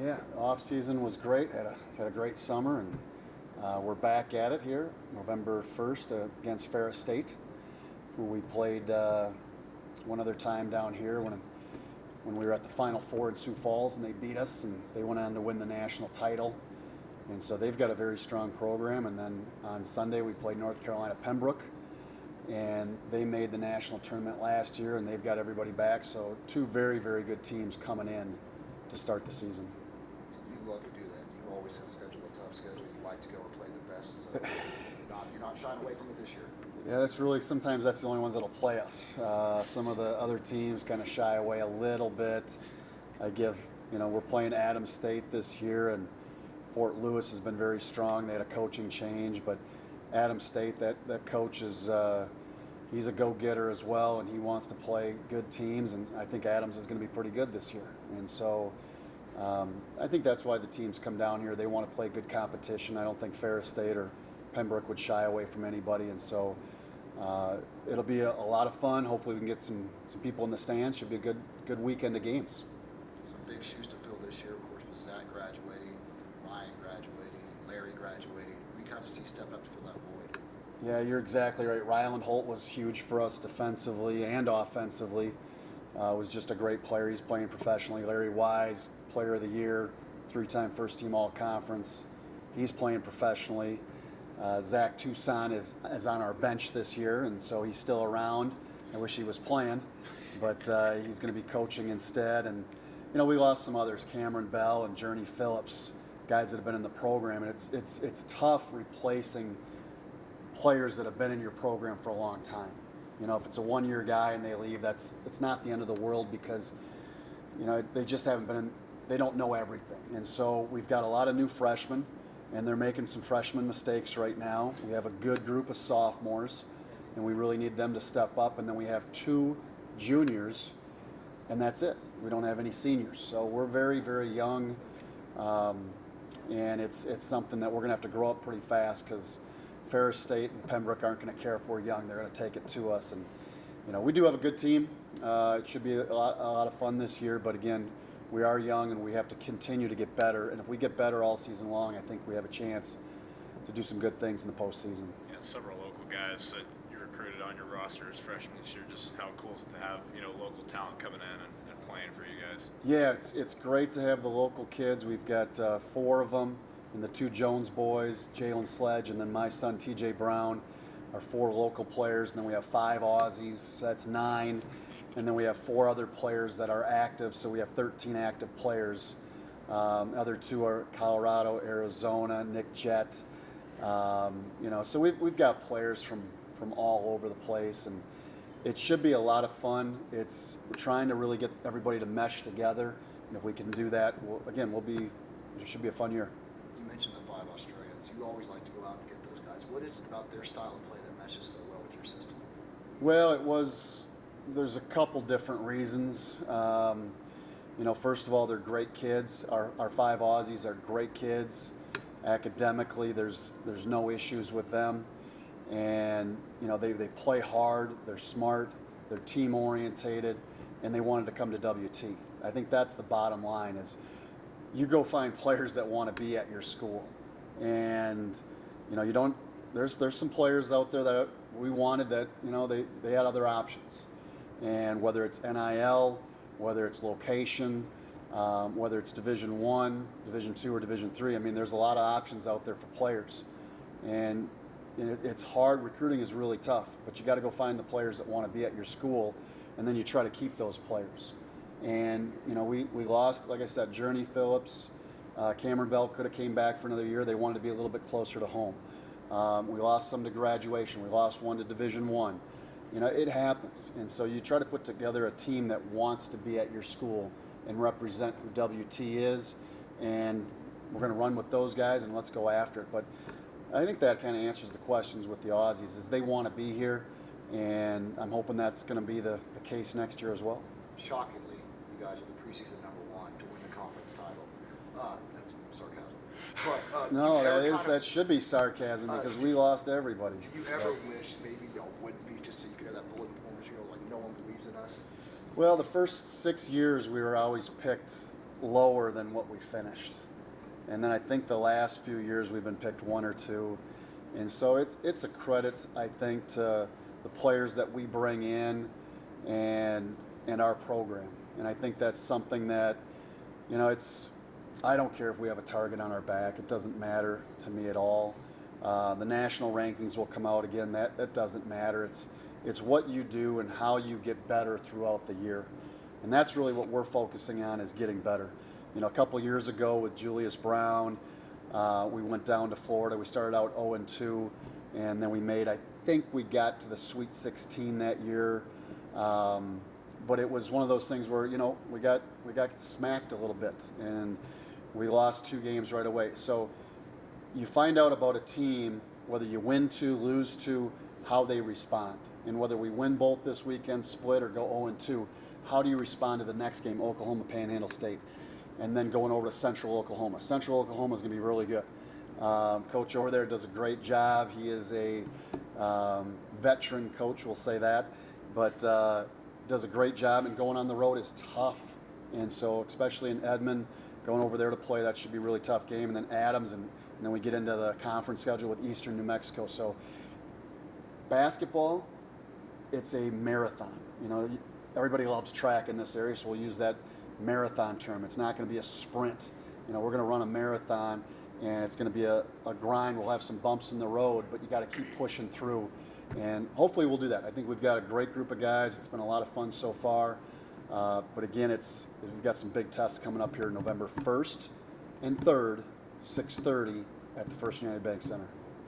Yeah, off season was great. Had a great summer, and we're back at it here, November 1st against Ferris State, who we played one other time down here when we were at the Final Four in Sioux Falls, and they beat us, and they went on to win the national title. And so they've got a very strong program. And then on Sunday we played North Carolina Pembroke, and they made the national tournament last year, and they've got everybody back. So two very, very good teams coming in to start the season. You love to do that. You always have scheduled a tough schedule. You like to go and play the best. So you're not shying away from it this year. Yeah, sometimes that's the only ones that'll play us. Some of the other teams kind of shy away a little bit. We're playing Adams State this year, and Fort Lewis has been very strong. They had a coaching change, but Adams State, that coach is he's a go-getter as well, and he wants to play good teams, and I think Adams is going to be pretty good this year. And so I think that's why the teams come down here. They want to play good competition. I don't think Ferris State or Pembroke would shy away from anybody, and so it'll be a lot of fun. Hopefully we can get some people in the stands. Should be a good weekend of games. Some big shoes to fill this year, of course, with Zach graduating, Ryan graduating, Larry graduating. We kind of see stepping up to fill that void. Yeah, you're exactly right. Ryland Holt was huge for us defensively and offensively. Was just a great player. He's playing professionally. Larry Wise, Player of the Year, 3-time first-team All-Conference. He's playing professionally. Zach Toussaint is on our bench this year, and so he's still around. I wish he was playing, but he's going to be coaching instead. And we lost some others, Cameron Bell and Journey Phillips, guys that have been in the program, and it's tough replacing players that have been in your program for a long time. If it's a one-year guy and they leave, it's not the end of the world, because they just haven't been in, they don't know everything. And so we've got a lot of new freshmen, and they're making some freshman mistakes right now. We have a good group of sophomores, and we really need them to step up. And then we have 2 juniors, and that's it. We don't have any seniors. So we're very, very young, and it's something that we're going to have to grow up pretty fast, because Ferris State and Pembroke aren't going to care if we're young. They're going to take it to us. And we do have a good team. It should be a lot of fun this year, but again, we are young, and we have to continue to get better. And if we get better all season long, I think we have a chance to do some good things in the postseason. Yeah, several local guys that you recruited on your roster as freshmen this year. Just how cool is it to have local talent coming in and playing for you guys? Yeah, it's great to have the local kids. We've got 4 of them, and the 2 Jones boys, Jalen Sledge, and then my son TJ Brown, are 4 local players. And then we have 5 Aussies, so that's 9. And then we have 4 other players that are active, so we have 13 active players. Other 2 are Colorado, Arizona, Nick Jett. So we've got players from all over the place, and it should be a lot of fun. We're trying to really get everybody to mesh together, and if we can do that, it should be a fun year. You mentioned the 5 Australians. You always like to go out and get those guys. What is it about their style of play that meshes so well with your system? Well, there's a couple different reasons. First of all, they're great kids. Our 5 Aussies are great kids. Academically, there's no issues with them. And, they play hard, they're smart, they're team orientated, and they wanted to come to WT. I think that's the bottom line, is you go find players that want to be at your school. And, there's some players out there that we wanted that, they had other options. And whether it's NIL, whether it's location, whether it's Division I, Division II, or Division III, there's a lot of options out there for players. And it's hard. Recruiting is really tough, but you got to go find the players that want to be at your school, and then you try to keep those players. And, we lost, like I said, Journey Phillips. Cameron Bell could have came back for another year. They wanted to be a little bit closer to home. We lost some to graduation. We lost one to Division I. It happens. And so you try to put together a team that wants to be at your school and represent who WT is. And we're going to run with those guys, and let's go after it. But I think that kind of answers the questions with the Aussies, is they want to be here. And I'm hoping that's going to be the case next year as well. Shockingly, you guys are the preseason #1 to win the conference title. That's sarcasm. But, no, that should be sarcasm, because we lost everybody. Do you ever wish maybe y'all wouldn't be, just so you could have that bulletin board material, like no one believes in us? Well, the first 6 years we were always picked lower than what we finished. And then I think the last few years we've been picked 1 or 2. And so it's a credit, I think, to the players that we bring in and our program. And I think that's something that, you know, I don't care if we have a target on our back. It doesn't matter to me at all. The national rankings will come out again. That doesn't matter. It's what you do and how you get better throughout the year. And that's really what we're focusing on, is getting better. You know, a couple years ago with Julius Brown, we went down to Florida. We started out 0-2, and then I think we got to the Sweet 16 that year. But it was one of those things where, you know, we got smacked a little bit, and we lost 2 games right away. So you find out about a team, whether you win 2, lose 2, how they respond. And whether we win both this weekend, split, or go 0-2, how do you respond to the next game, Oklahoma Panhandle State, and then going over to Central Oklahoma. Central Oklahoma is going to be really good. Coach over there does a great job. He is a veteran coach, we'll say that, but does a great job, and going on the road is tough. And so especially in Edmond, going over there to play, that should be a really tough game. And then Adams, and then we get into the conference schedule with Eastern New Mexico. So basketball, it's a marathon. You know, everybody loves track in this area, so we'll use that marathon term. It's not going to be a sprint. You know, we're going to run a marathon, and it's going to be a grind. We'll have some bumps in the road, but you got to keep pushing through. And hopefully we'll do that. I think we've got a great group of guys. It's been a lot of fun so far. But again, we've got some big tests coming up here November 1st and 3rd, 6:30 at the First United Bank Center.